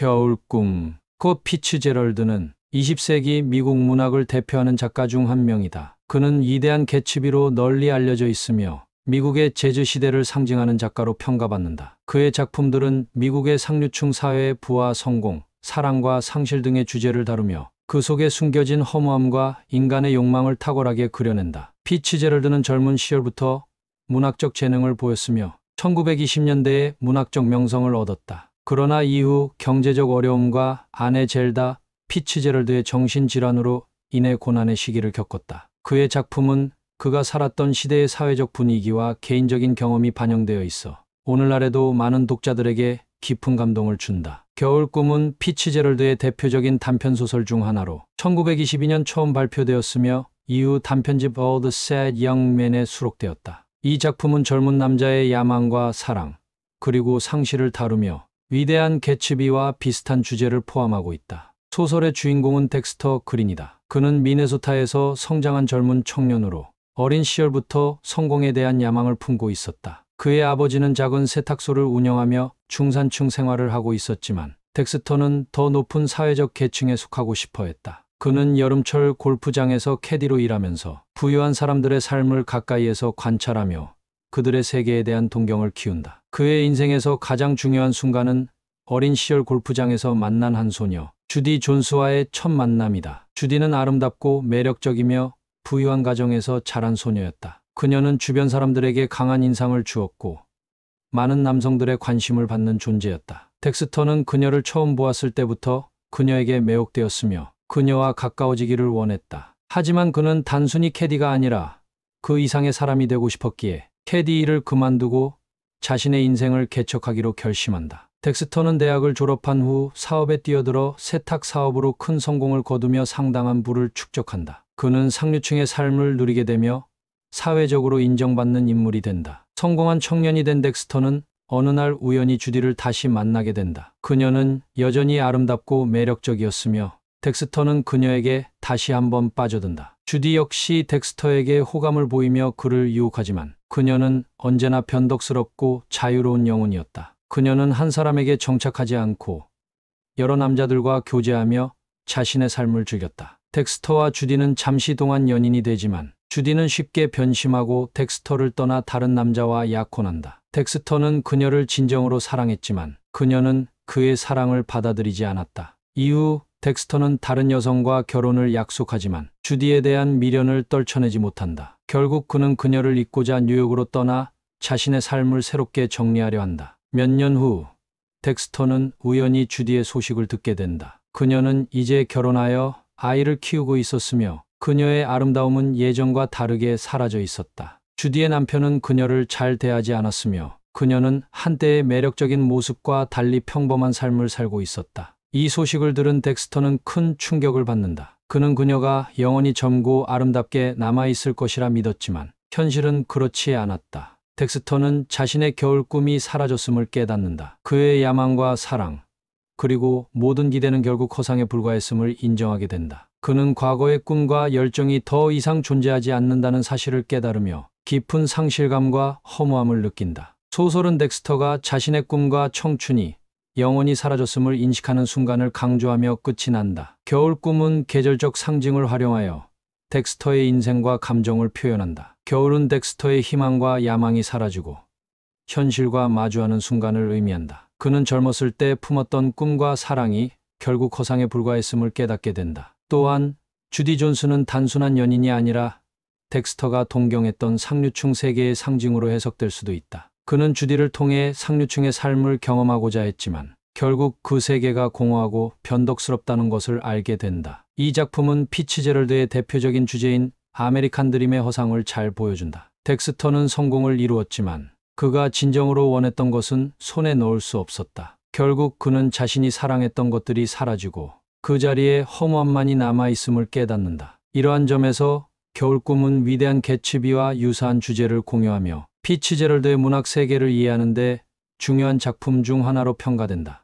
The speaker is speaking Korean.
겨울 꿈. 피츠제럴드는 20세기 미국 문학을 대표하는 작가 중 한 명이다. 그는 위대한 개츠비로 널리 알려져 있으며 미국의 재즈 시대를 상징하는 작가로 평가받는다. 그의 작품들은 미국의 상류층 사회의 부와 성공, 사랑과 상실 등의 주제를 다루며 그 속에 숨겨진 허무함과 인간의 욕망을 탁월하게 그려낸다. 피츠제럴드는 젊은 시절부터 문학적 재능을 보였으며 1920년대에 문학적 명성을 얻었다. 그러나 이후 경제적 어려움과 아내 젤다 피츠제럴드의 정신질환으로 인해 고난의 시기를 겪었다. 그의 작품은 그가 살았던 시대의 사회적 분위기와 개인적인 경험이 반영되어 있어 오늘날에도 많은 독자들에게 깊은 감동을 준다. 겨울 꿈은 피츠제럴드의 대표적인 단편소설 중 하나로 1922년 처음 발표되었으며 이후 단편집 All the Sad Young Men에 수록되었다. 이 작품은 젊은 남자의 야망과 사랑, 그리고 상실을 다루며 위대한 개츠비와 비슷한 주제를 포함하고 있다. 소설의 주인공은 덱스터 그린이다. 그는 미네소타에서 성장한 젊은 청년으로 어린 시절부터 성공에 대한 야망을 품고 있었다. 그의 아버지는 작은 세탁소를 운영하며 중산층 생활을 하고 있었지만 덱스터는 더 높은 사회적 계층에 속하고 싶어 했다. 그는 여름철 골프장에서 캐디로 일하면서 부유한 사람들의 삶을 가까이에서 관찰하며 그들의 세계에 대한 동경을 키운다. 그의 인생에서 가장 중요한 순간은 어린 시절 골프장에서 만난 한 소녀, 주디 존스와의 첫 만남이다. 주디는 아름답고 매력적이며 부유한 가정에서 자란 소녀였다. 그녀는 주변 사람들에게 강한 인상을 주었고 많은 남성들의 관심을 받는 존재였다. 덱스터는 그녀를 처음 보았을 때부터 그녀에게 매혹되었으며 그녀와 가까워지기를 원했다. 하지만 그는 단순히 캐디가 아니라 그 이상의 사람이 되고 싶었기에 캐디 일을 그만두고 자신의 인생을 개척하기로 결심한다. 덱스터는 대학을 졸업한 후 사업에 뛰어들어 세탁 사업으로 큰 성공을 거두며 상당한 부를 축적한다. 그는 상류층의 삶을 누리게 되며 사회적으로 인정받는 인물이 된다. 성공한 청년이 된 덱스터는 어느 날 우연히 주디를 다시 만나게 된다. 그녀는 여전히 아름답고 매력적이었으며 덱스터는 그녀에게 다시 한번 빠져든다. 주디 역시 덱스터에게 호감을 보이며 그를 유혹하지만 그녀는 언제나 변덕스럽고 자유로운 영혼이었다. 그녀는 한 사람에게 정착하지 않고 여러 남자들과 교제하며 자신의 삶을 즐겼다. 덱스터와 주디는 잠시 동안 연인이 되지만 주디는 쉽게 변심하고 덱스터를 떠나 다른 남자와 약혼한다. 덱스터는 그녀를 진정으로 사랑했지만 그녀는 그의 사랑을 받아들이지 않았다. 이후 덱스터는 다른 여성과 결혼을 약속하지만 주디에 대한 미련을 떨쳐내지 못한다. 결국 그는 그녀를 잊고자 뉴욕으로 떠나 자신의 삶을 새롭게 정리하려 한다. 몇 년 후 덱스터는 우연히 주디의 소식을 듣게 된다. 그녀는 이제 결혼하여 아이를 키우고 있었으며 그녀의 아름다움은 예전과 다르게 사라져 있었다. 주디의 남편은 그녀를 잘 대하지 않았으며 그녀는 한때의 매력적인 모습과 달리 평범한 삶을 살고 있었다. 이 소식을 들은 덱스터는 큰 충격을 받는다. 그는 그녀가 영원히 젊고 아름답게 남아있을 것이라 믿었지만 현실은 그렇지 않았다. 덱스터는 자신의 겨울 꿈이 사라졌음을 깨닫는다. 그의 야망과 사랑, 그리고 모든 기대는 결국 허상에 불과했음을 인정하게 된다. 그는 과거의 꿈과 열정이 더 이상 존재하지 않는다는 사실을 깨달으며 깊은 상실감과 허무함을 느낀다. 소설은 덱스터가 자신의 꿈과 청춘이 영원히 사라졌음을 인식하는 순간을 강조하며 끝이 난다. 겨울 꿈은 계절적 상징을 활용하여 덱스터의 인생과 감정을 표현한다. 겨울은 덱스터의 희망과 야망이 사라지고 현실과 마주하는 순간을 의미한다. 그는 젊었을 때 품었던 꿈과 사랑이 결국 허상에 불과했음을 깨닫게 된다. 또한 주디 존스는 단순한 연인이 아니라 덱스터가 동경했던 상류층 세계의 상징으로 해석될 수도 있다. 그는 주디를 통해 상류층의 삶을 경험하고자 했지만 결국 그 세계가 공허하고 변덕스럽다는 것을 알게 된다. 이 작품은 피츠제럴드의 대표적인 주제인 아메리칸 드림의 허상을 잘 보여준다. 덱스터는 성공을 이루었지만 그가 진정으로 원했던 것은 손에 넣을 수 없었다. 결국 그는 자신이 사랑했던 것들이 사라지고 그 자리에 허무함만이 남아있음을 깨닫는다. 이러한 점에서 겨울 꿈은 위대한 개츠비와 유사한 주제를 공유하며 피츠제럴드의 문학 세계를 이해하는 데 중요한 작품 중 하나로 평가된다.